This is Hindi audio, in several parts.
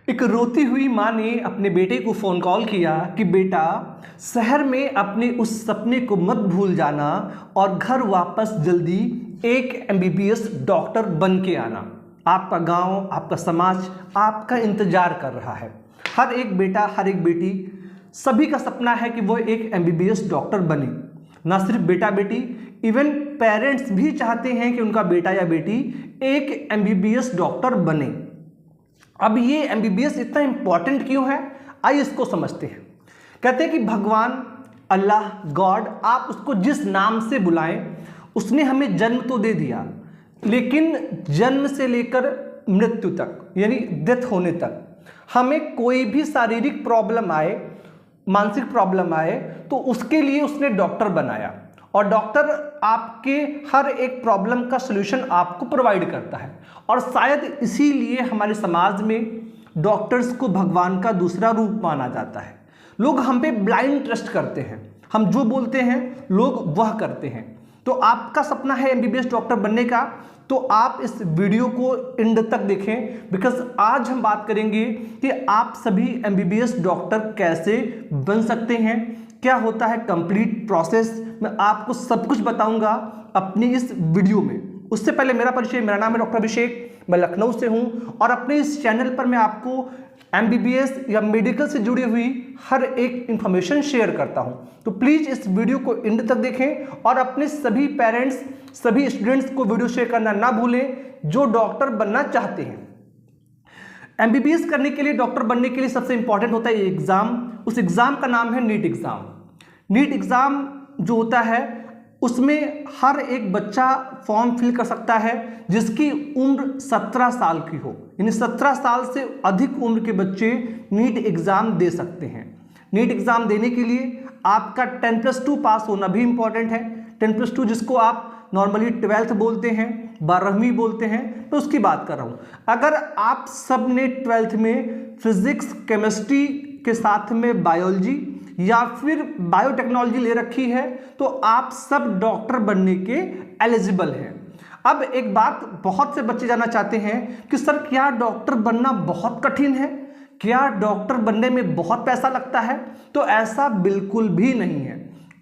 एक रोती हुई माँ ने अपने बेटे को फ़ोन कॉल किया कि बेटा, शहर में अपने उस सपने को मत भूल जाना और घर वापस जल्दी एक एमबीबीएस डॉक्टर बन के आना। आपका गांव, आपका समाज आपका इंतज़ार कर रहा है। हर एक बेटा, हर एक बेटी, सभी का सपना है कि वो एक एमबीबीएस डॉक्टर बने। ना सिर्फ बेटा बेटी, इवन पेरेंट्स भी चाहते हैं कि उनका बेटा या बेटी एक एमबीबीएस डॉक्टर बने। अब ये एमबीबीएस इतना इंपॉर्टेंट क्यों है, आइए इसको समझते हैं। कहते हैं कि भगवान, अल्लाह, गॉड, आप उसको जिस नाम से बुलाएं, उसने हमें जन्म तो दे दिया, लेकिन जन्म से लेकर मृत्यु तक यानी डेथ होने तक हमें कोई भी शारीरिक प्रॉब्लम आए, मानसिक प्रॉब्लम आए, तो उसके लिए उसने डॉक्टर बनाया और डॉक्टर आपके हर एक प्रॉब्लम का सलूशन आपको प्रोवाइड करता है। और शायद इसीलिए हमारे समाज में डॉक्टर्स को भगवान का दूसरा रूप माना जाता है। लोग हम पे ब्लाइंड ट्रस्ट करते हैं, हम जो बोलते हैं लोग वह करते हैं। तो आपका सपना है एमबीबीएस डॉक्टर बनने का, तो आप इस वीडियो को एंड तक देखें, बिकॉज आज हम बात करेंगे कि आप सभी एमबीबीएस डॉक्टर कैसे बन सकते हैं, क्या होता है कंप्लीट प्रोसेस। मैं आपको सब कुछ बताऊंगा अपनी इस वीडियो में। उससे पहले मेरा परिचय, मेरा नाम है डॉक्टर अभिषेक, मैं लखनऊ से हूं और अपने इस चैनल पर मैं आपको एमबीबीएस या मेडिकल से जुड़ी हुई हर एक इंफॉर्मेशन शेयर करता हूं। तो प्लीज़ इस वीडियो को एंड तक देखें और अपने सभी पेरेंट्स, सभी स्टूडेंट्स को वीडियो शेयर करना ना भूलें जो डॉक्टर बनना चाहते हैं। एमबीबीएस करने के लिए, डॉक्टर बनने के लिए सबसे इंपॉर्टेंट होता है एग्ज़ाम। उस एग्ज़ाम का नाम है नीट एग्ज़ाम। नीट एग्ज़ाम जो होता है उसमें हर एक बच्चा फॉर्म फिल कर सकता है जिसकी उम्र 17 साल की हो, यानी 17 साल से अधिक उम्र के बच्चे नीट एग्ज़ाम दे सकते हैं। नीट एग्ज़ाम देने के लिए आपका 10+2 पास होना भी इम्पॉर्टेंट है। 10+2 जिसको आप नॉर्मली 12th बोलते हैं, 12वीं बोलते हैं, तो उसकी बात कर रहा हूँ। अगर आप सब ने 12th में फिजिक्स, केमिस्ट्री के साथ में बायोलॉजी या फिर बायोटेक्नोलॉजी ले रखी है तो आप सब डॉक्टर बनने के एलिजिबल हैं। अब एक बात बहुत से बच्चे जानना चाहते हैं कि सर क्या डॉक्टर बनना बहुत कठिन है, क्या डॉक्टर बनने में बहुत पैसा लगता है? तो ऐसा बिल्कुल भी नहीं है।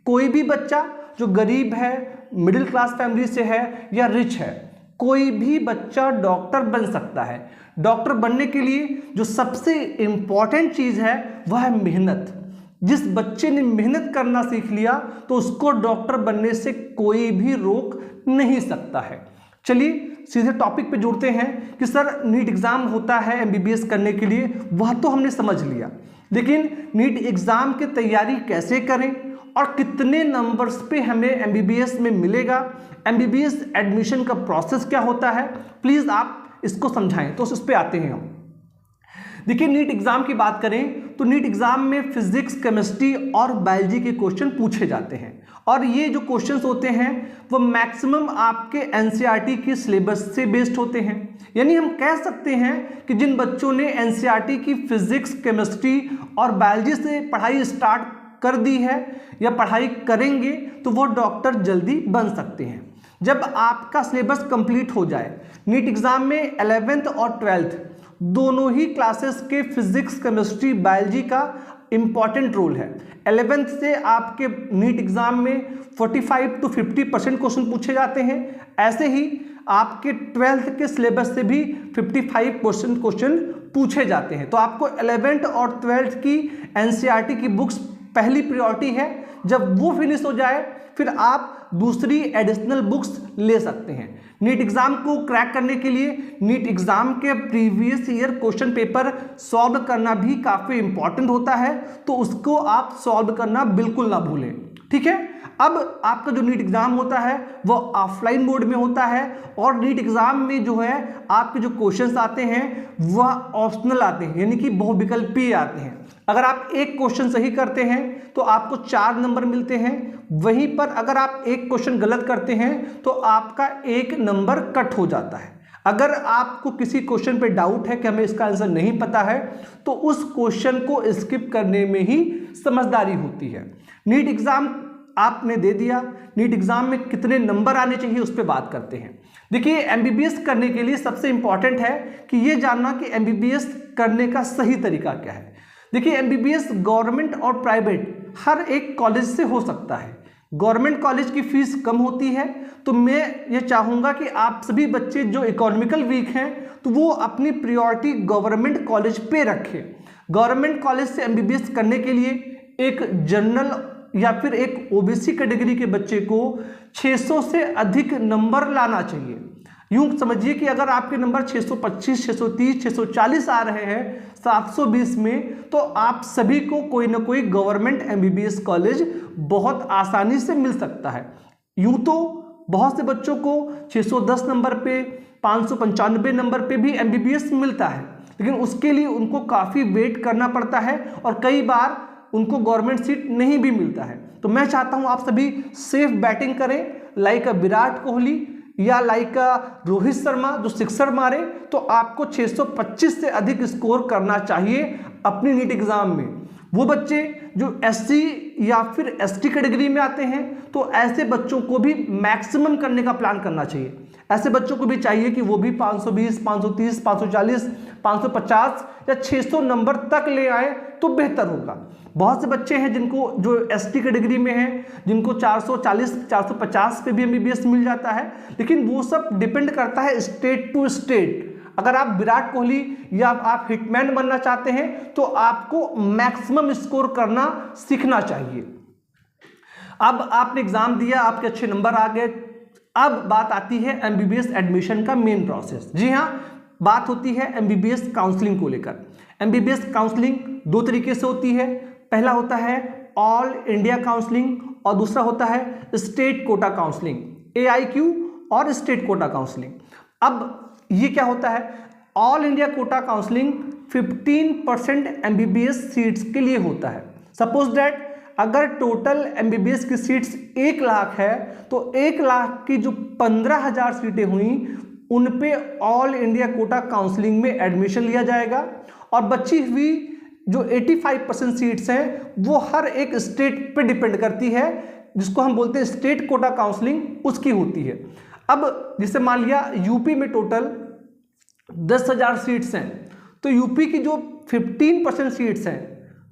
कोई भी बच्चा जो गरीब है, मिडिल क्लास फैमिली से है या रिच है, कोई भी बच्चा डॉक्टर बन सकता है। डॉक्टर बनने के लिए जो सबसे इंपॉर्टेंट चीज़ है वह है मेहनत। जिस बच्चे ने मेहनत करना सीख लिया तो उसको डॉक्टर बनने से कोई भी रोक नहीं सकता है। चलिए सीधे टॉपिक पे जुड़ते हैं कि सर नीट एग्ज़ाम होता है एमबीबीएस करने के लिए, वह तो हमने समझ लिया, लेकिन नीट एग्ज़ाम की तैयारी कैसे करें और कितने नंबर्स पे हमें एमबीबीएस में मिलेगा, एमबीबीएस एडमिशन का प्रोसेस क्या होता है, प्लीज़ आप इसको समझाएं। तो उस पर आते हैं हम। देखिए नीट एग्ज़ाम की बात करें तो नीट एग्ज़ाम में फिजिक्स, केमिस्ट्री और बायोलॉजी के क्वेश्चन पूछे जाते हैं और ये जो क्वेश्चंस होते हैं वो मैक्सिमम आपके एनसीईआरटी के सिलेबस से बेस्ड होते हैं। यानी हम कह सकते हैं कि जिन बच्चों ने एनसीईआरटी की फिजिक्स, केमिस्ट्री और बायोलॉजी से पढ़ाई स्टार्ट कर दी है या पढ़ाई करेंगे तो वो डॉक्टर जल्दी बन सकते हैं। जब आपका सिलेबस कंप्लीट हो जाए, नीट एग्ज़ाम में 11th और 12th दोनों ही क्लासेस के फिजिक्स, केमिस्ट्री, बायोलॉजी का इंपॉर्टेंट रोल है। 11th से आपके नीट एग्ज़ाम में 45 to 50% क्वेश्चन पूछे जाते हैं। ऐसे ही आपके 12th के सिलेबस से भी 55% क्वेश्चन पूछे जाते हैं। तो आपको 11th और 12th की एनसीईआरटी की बुक्स पहली प्रायोरिटी है। जब वो फिनिश हो जाए फिर आप दूसरी एडिशनल बुक्स ले सकते हैं। नीट एग्ज़ाम को क्रैक करने के लिए नीट एग्ज़ाम के previous year question paper solve करना भी काफ़ी इंपॉर्टेंट होता है, तो उसको आप सॉल्व करना बिल्कुल ना भूलें। ठीक है, अब आपका जो नीट एग्ज़ाम होता है वो ऑफलाइन मोड में होता है और नीट एग्ज़ाम में जो है आपके जो क्वेश्चंस आते हैं वह ऑप्शनल आते हैं, यानी कि बहुविकल्पीय आते हैं। अगर आप एक क्वेश्चन सही करते हैं तो आपको 4 नंबर मिलते हैं, वहीं पर अगर आप एक क्वेश्चन गलत करते हैं तो आपका 1 नंबर कट हो जाता है। अगर आपको किसी क्वेश्चन पे डाउट है कि हमें इसका आंसर नहीं पता है तो उस क्वेश्चन को स्किप करने में ही समझदारी होती है। नीट एग्ज़ाम आपने दे दिया, नीट एग्जाम में कितने नंबर आने चाहिए उस पर बात करते हैं। देखिए एमबीबीएस करने के लिए सबसे इंपॉर्टेंट है कि ये जानना कि एमबीबीएस करने का सही तरीका क्या है। देखिए एमबीबीएस गवर्नमेंट और प्राइवेट हर एक कॉलेज से हो सकता है। गवर्नमेंट कॉलेज की फीस कम होती है, तो मैं ये चाहूँगा कि आप सभी बच्चे जो इकोनॉमिकल वीक हैं तो वो अपनी प्रायोरिटी गवर्नमेंट कॉलेज पे रखें। गवर्नमेंट कॉलेज से एमबीबीएस करने के लिए एक जनरल या फिर एक ओबीसी कैटेगरी के बच्चे को 600 से अधिक नंबर लाना चाहिए। यूं समझिए कि अगर आपके नंबर 625, 630, 640 आ रहे हैं 720 में, तो आप सभी को कोई ना कोई गवर्नमेंट एमबीबीएस कॉलेज बहुत आसानी से मिल सकता है। यूं तो बहुत से बच्चों को 610 नंबर पे, 595 नंबर पे भी एमबीबीएस मिलता है, लेकिन उसके लिए उनको काफ़ी वेट करना पड़ता है और कई बार उनको गवर्नमेंट सीट नहीं भी मिलता है। तो मैं चाहता हूं आप सभी सेफ बैटिंग करें, लाइक विराट कोहली या लाइक रोहित शर्मा जो सिक्सर मारे, तो आपको 625 से अधिक स्कोर करना चाहिए अपनी नीट एग्जाम में। वो बच्चे जो एससी या फिर एसटी कैटेगरी में आते हैं, तो ऐसे बच्चों को भी मैक्सिमम करने का प्लान करना चाहिए। ऐसे बच्चों को भी चाहिए कि वो भी 520, 530, 540, 550 या 600 नंबर तक ले आए तो बेहतर होगा। बहुत से बच्चे हैं जिनको जो एसटी कैटेगरी में हैं, जिनको 440, 450 पे भी एमबीबीएस मिल जाता है, लेकिन वो सब डिपेंड करता है स्टेट टू स्टेट। अगर आप विराट कोहली या आप हिटमैन बनना चाहते हैं तो आपको मैक्सिमम स्कोर करना सीखना चाहिए। अब आपने एग्जाम दिया, आपके अच्छे नंबर आ गए, अब बात आती है एमबीबीएस एडमिशन का मेन प्रोसेस। जी हाँ, बात होती है एमबीबीएस काउंसलिंग को लेकर। एमबीबीएस काउंसलिंग दो तरीके से होती है। पहला होता है ऑल इंडिया काउंसलिंग और दूसरा होता है स्टेट कोटा काउंसलिंग, AIQ और स्टेट कोटा काउंसलिंग। अब ये क्या होता है? All India quota counselling 15% MBBS seats के लिए होता है। सपोज दैट अगर टोटल एमबीबीएस की सीट्स 1 लाख है, तो 1 लाख की जो 15,000 सीटें हुई उन पे ऑल इंडिया कोटा काउंसलिंग में एडमिशन लिया जाएगा और बची हुई जो 85% सीट्स हैं वो हर एक स्टेट पे डिपेंड करती है, जिसको हम बोलते हैं स्टेट कोटा काउंसलिंग, उसकी होती है। अब जैसे मान लिया यूपी में टोटल 10,000 सीट्स हैं, तो यूपी की जो 15% सीट्स हैं,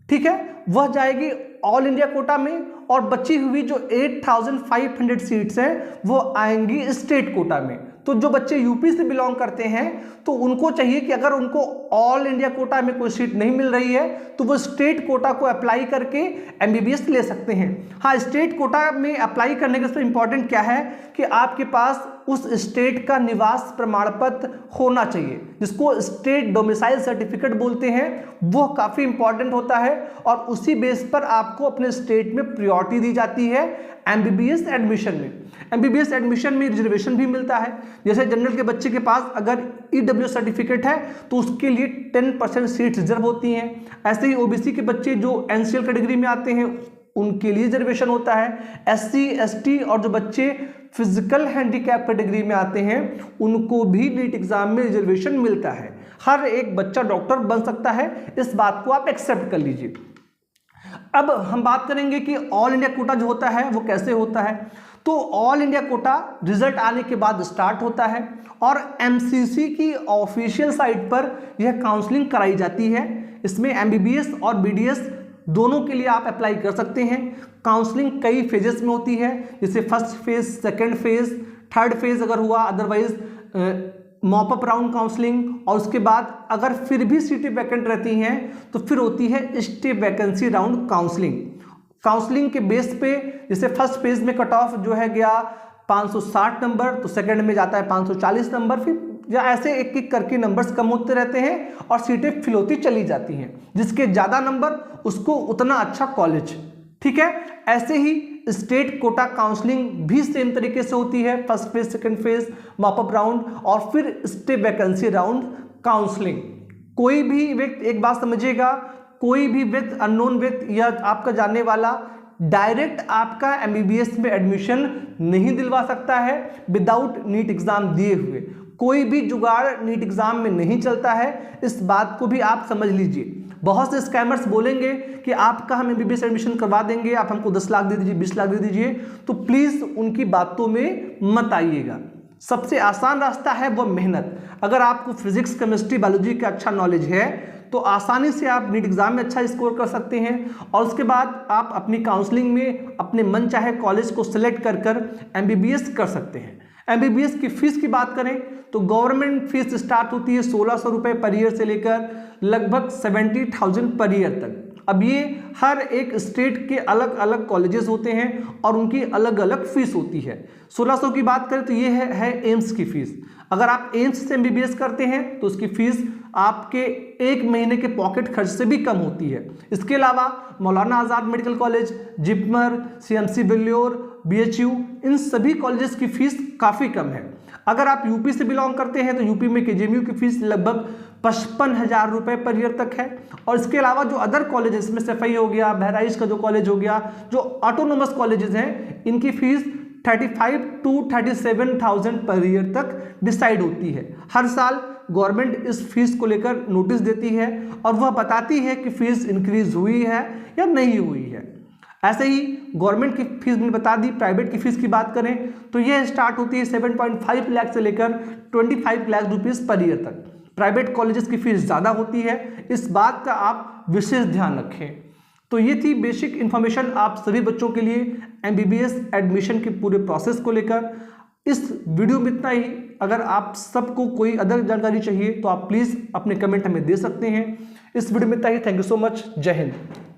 ठीक है, वह जाएगी ऑल इंडिया कोटा में और बची हुई जो 8,500 सीट्स हैं वो आएंगी स्टेट कोटा में। तो जो बच्चे यूपी से बिलोंग करते हैं तो उनको चाहिए कि अगर उनको ऑल इंडिया कोटा में कोई सीट नहीं मिल रही है तो वो स्टेट कोटा को अप्लाई करके एमबीबीएस ले सकते हैं। हाँ, स्टेट कोटा में अप्लाई करने के लिए इंपॉर्टेंट क्या है कि आपके पास उस स्टेट का निवास प्रमाण पत्र होना चाहिए, जिसको स्टेट डोमिसाइल सर्टिफिकेट बोलते हैं। वो काफ़ी इंपॉर्टेंट होता है और उसी बेस पर आपको अपने स्टेट में प्रायोरिटी दी जाती है एमबीबीएस एडमिशन में। एमबीबीएस एडमिशन में रिजर्वेशन भी मिलता है। जैसे जनरल के बच्चे के पास अगर ईडब्ल्यू सर्टिफिकेट है तो उसके लिए 10% सीट्स रिजर्व होती हैं। ऐसे ही ओबीसी के बच्चे जो एनसीएल कैटेगरी में आते हैं उनके लिए रिजर्वेशन होता है। एससी, एसटी और जो बच्चे फिजिकल हैंडीकैप कैटेगरी में आते हैं उनको भी नीट एग्जाम में रिजर्वेशन मिलता है। हर एक बच्चा डॉक्टर बन सकता है, इस बात को आप एक्सेप्ट कर लीजिए। अब हम बात करेंगे कि ऑल इंडिया कोटा जो होता है वो कैसे होता है। तो ऑल इंडिया कोटा रिजल्ट आने के बाद स्टार्ट होता है और एमसीसी की ऑफिशियल साइट पर यह काउंसलिंग कराई जाती है। इसमें एमबीबीएस और बीडीएस दोनों के लिए आप अप्लाई कर सकते हैं। काउंसलिंग कई फेजेस में होती है, जैसे first phase, second phase, third phase अगर हुआ, अदरवाइज मॉपअप राउंड काउंसलिंग, और उसके बाद अगर फिर भी सीटें वैकेंट रहती हैं तो फिर होती है stay vacancy round counselling. Counselling के बेस पे जैसे फर्स्ट फेज में कट ऑफ जो है गया 560 नंबर, तो सेकंड में जाता है 540 नंबर, फिर या ऐसे एक एक करके नंबर्स कम होते रहते हैं और सीटें फिल होती चली जाती हैं। जिसके ज़्यादा नंबर उसको उतना अच्छा कॉलेज, ठीक है। ऐसे ही स्टेट कोटा काउंसलिंग भी सेम तरीके से होती है, first phase, second phase, mop up round और फिर स्टे वैकेंसी राउंड काउंसलिंग। कोई भी व्यक्ति, एक बात समझिएगा, कोई भी व्यक्ति, अननोन व्यक्ति या आपका जानने वाला डायरेक्ट आपका एमबीबीएस में एडमिशन नहीं दिलवा सकता है विदाउट नीट एग्जाम दिए हुए। कोई भी जुगाड़ नीट एग्जाम में नहीं चलता है, इस बात को भी आप समझ लीजिए। बहुत से स्कैमर्स बोलेंगे कि आपका हम एमबीबीएस एडमिशन करवा देंगे, आप हमको 10 लाख दे दीजिए, 20 लाख दे दीजिए, तो प्लीज़ उनकी बातों में मत आइएगा। सबसे आसान रास्ता है वो मेहनत। अगर आपको फिजिक्स, केमिस्ट्री, बायोलॉजी का अच्छा नॉलेज है तो आसानी से आप नीट एग्जाम में अच्छा स्कोर कर सकते हैं और उसके बाद आप अपनी काउंसलिंग में अपने मन चाहे कॉलेज को सिलेक्ट कर एमबीबीएस कर सकते हैं। एमबीबीएस की फीस की बात करें तो गवर्नमेंट फीस स्टार्ट होती है 1600 रुपये पर ईयर से लेकर लगभग 70,000 पर ईयर तक। अब ये हर एक स्टेट के अलग अलग कॉलेजेस होते हैं और उनकी अलग अलग फीस होती है। 1600 की बात करें तो ये है एम्स की फीस। अगर आप एम्स से एमबीबीएस करते हैं तो उसकी फीस आपके एक महीने के पॉकेट खर्च से भी कम होती है। इसके अलावा Maulana Azad medical college, JIPMER, CMC Vellore, BHU, इन सभी कॉलेजेस की फीस काफ़ी कम है। अगर आप यूपी से बिलोंग करते हैं तो यूपी में केजीएमयू की फीस लगभग 55,000 रुपये पर ईयर तक है। और इसके अलावा जो अदर कॉलेजेस में सफाई हो गया, बहराइच का जो कॉलेज हो गया, जो ऑटोनोमस कॉलेजेस हैं, इनकी फीस 35 to 37,000 पर ईयर तक डिसाइड होती है। हर साल गवर्नमेंट इस फीस को लेकर नोटिस देती है और वह बताती है कि फीस इंक्रीज हुई है या नहीं हुई है। ऐसे ही गवर्नमेंट की फीस मैंने बता दी। प्राइवेट की फीस की बात करें तो यह स्टार्ट होती है 7.5 लाख से लेकर 25 लाख रुपीज़ पर ईयर तक। प्राइवेट कॉलेजेस की फीस ज़्यादा होती है, इस बात का आप विशेष ध्यान रखें। तो ये थी बेसिक इन्फॉर्मेशन आप सभी बच्चों के लिए एमबीबीएस एडमिशन के पूरे प्रोसेस को लेकर। इस वीडियो में इतना ही। अगर आप सबको कोई अदर जानकारी चाहिए तो आप प्लीज़ अपने कमेंट हमें दे सकते हैं। इस वीडियो में इतना ही। Thank you so much. जय हिंद।